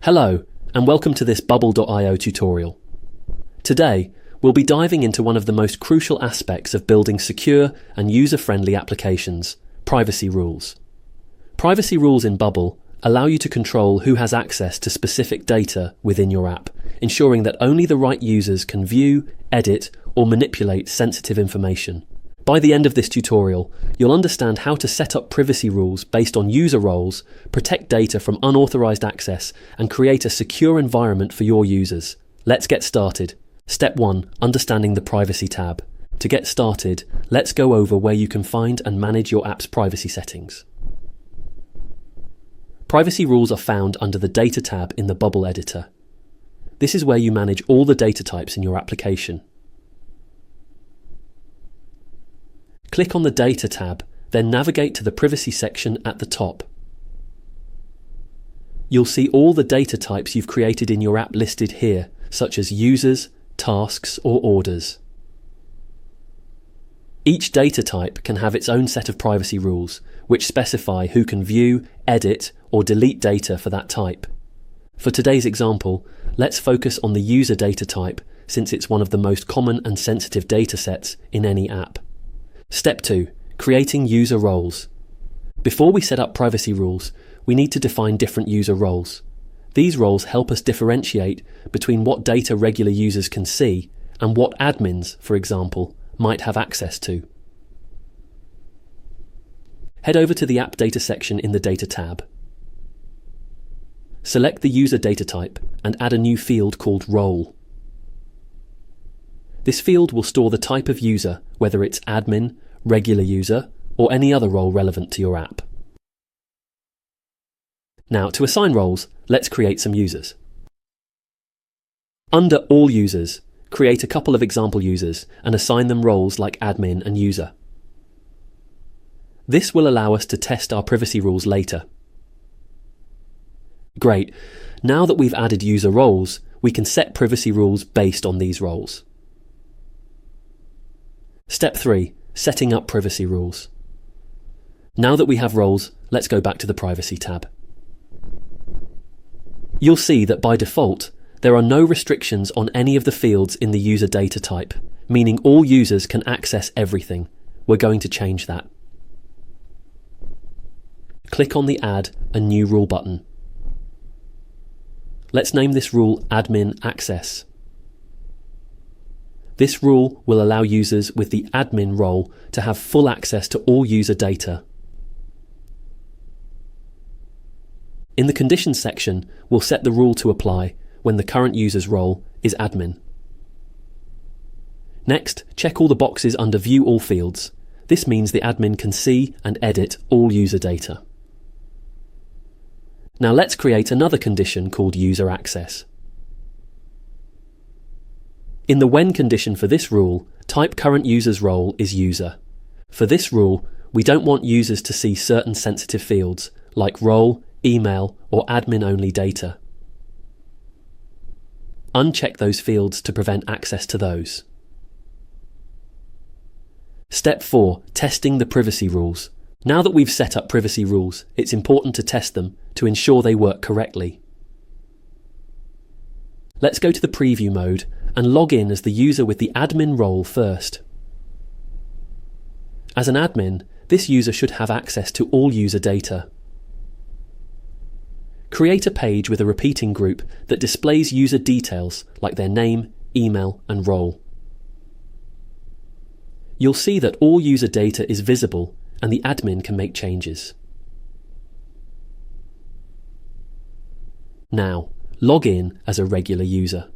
Hello, and welcome to this Bubble.io tutorial. Today, we'll be diving into one of the most crucial aspects of building secure and user-friendly applications, privacy rules. Privacy rules in Bubble allow you to control who has access to specific data within your app, ensuring that only the right users can view, edit, or manipulate sensitive information. By the end of this tutorial, you'll understand how to set up privacy rules based on user roles, protect data from unauthorized access, and create a secure environment for your users. Let's get started. Step 1. Understanding the Privacy tab. To get started, let's go over where you can find and manage your app's privacy settings. Privacy rules are found under the Data tab in the Bubble editor. This is where you manage all the data types in your application. Click on the Data tab, then navigate to the Privacy section at the top. You'll see all the data types you've created in your app listed here, such as users, tasks, or orders. Each data type can have its own set of privacy rules, which specify who can view, edit, or delete data for that type. For today's example, let's focus on the user data type, since it's one of the most common and sensitive data sets in any app. Step 2. Creating user roles. Before we set up privacy rules, we need to define different user roles. These roles help us differentiate between what data regular users can see and what admins, for example, might have access to. Head over to the App Data section in the Data tab. Select the user data type and add a new field called Role. This field will store the type of user, whether it's admin, regular user, or any other role relevant to your app. Now, to assign roles, let's create some users. Under All Users, create a couple of example users and assign them roles like admin and user. This will allow us to test our privacy rules later. Great. Now that we've added user roles, we can set privacy rules based on these roles. Step 3. Setting up privacy rules. Now that we have roles, let's go back to the Privacy tab. You'll see that by default, there are no restrictions on any of the fields in the user data type, meaning all users can access everything. We're going to change that. Click on the Add a New Rule button. Let's name this rule Admin Access. This rule will allow users with the admin role to have full access to all user data. In the Conditions section, we'll set the rule to apply when the current user's role is admin. Next, check all the boxes under View All Fields. This means the admin can see and edit all user data. Now let's create another condition called User Access. In the When condition for this rule, type current user's role is user. For this rule, we don't want users to see certain sensitive fields, like role, email, or admin-only data. Uncheck those fields to prevent access to those. Step 4. Testing the privacy rules. Now that we've set up privacy rules, it's important to test them to ensure they work correctly. Let's go to the preview mode and log in as the user with the admin role first. As an admin, this user should have access to all user data. Create a page with a repeating group that displays user details like their name, email, and role. You'll see that all user data is visible and the admin can make changes. Now, log in as a regular user.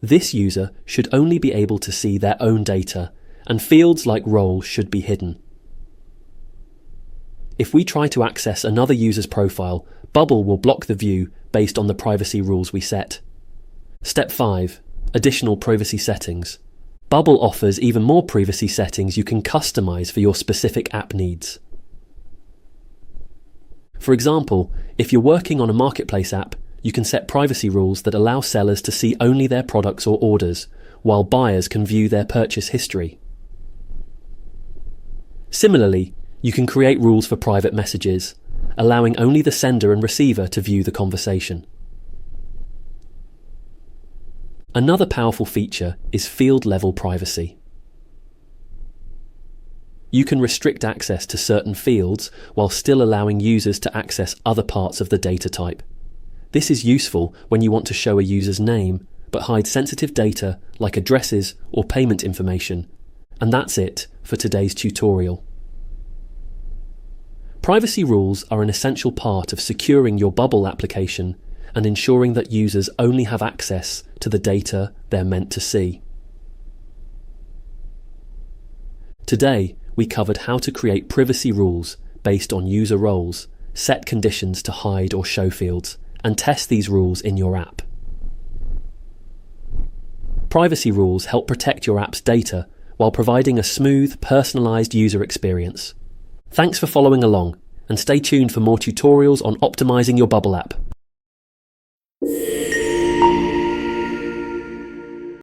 This user should only be able to see their own data, and fields like role should be hidden. If we try to access another user's profile, Bubble will block the view based on the privacy rules we set. Step 5. Additional privacy settings. Bubble offers even more privacy settings you can customize for your specific app needs. For example, if you're working on a marketplace app, you can set privacy rules that allow sellers to see only their products or orders, while buyers can view their purchase history. Similarly, You can create rules for private messages, allowing only the sender and receiver to view the conversation. Another powerful feature is field-level privacy. You can restrict access to certain fields while still allowing users to access other parts of the data type. This is useful when you want to show a user's name but hide sensitive data like addresses or payment information. And that's it for today's tutorial. Privacy rules are an essential part of securing your Bubble application and ensuring that users only have access to the data they're meant to see. Today, we covered how to create privacy rules based on user roles, set conditions to hide or show fields, and test these rules in your app. Privacy rules help protect your app's data while providing a smooth, personalized user experience. Thanks for following along, and stay tuned for more tutorials on optimizing your Bubble app.